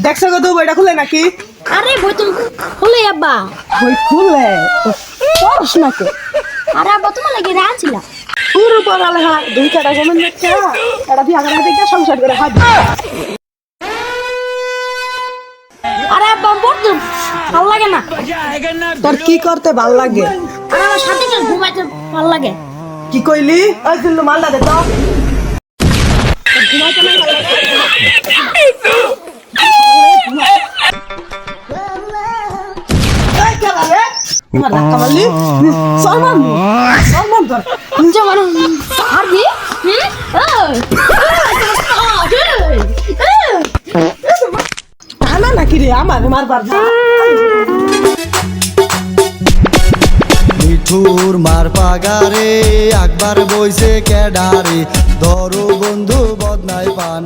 দেখছো কত বইটা খুলে নাকি? আরে বই তো খুলে আব্বা। বই খুলে পড়স নাকি? আরে আব্বা তোমার লাগে রাঁচিলা। পুরো পড়ালে হ্যাঁ 2 টাকা কমেন দেখছে এটা বিয়া করে হাতে সংসার করে খাবি। আরে আব্বা পড়তে ভালো লাগে না। তোর কি করতে ভাল লাগে? আর আমার সাথে কেউ ঘুমাইতে ভালো লাগে। কি কইলি? ওই দিল্লু মালটা দে তো। ঘুমাইতে না ভালো লাগে। এই খেলা রে আমার ধাক্কা মারলি সলমান সলমান ধর যেমন আর দি টানা নাকি রে আমার মারবার না মিঠুর মার পাগারে একবার বইছে কেডারে ধরো বন্ধু বদনাই পান।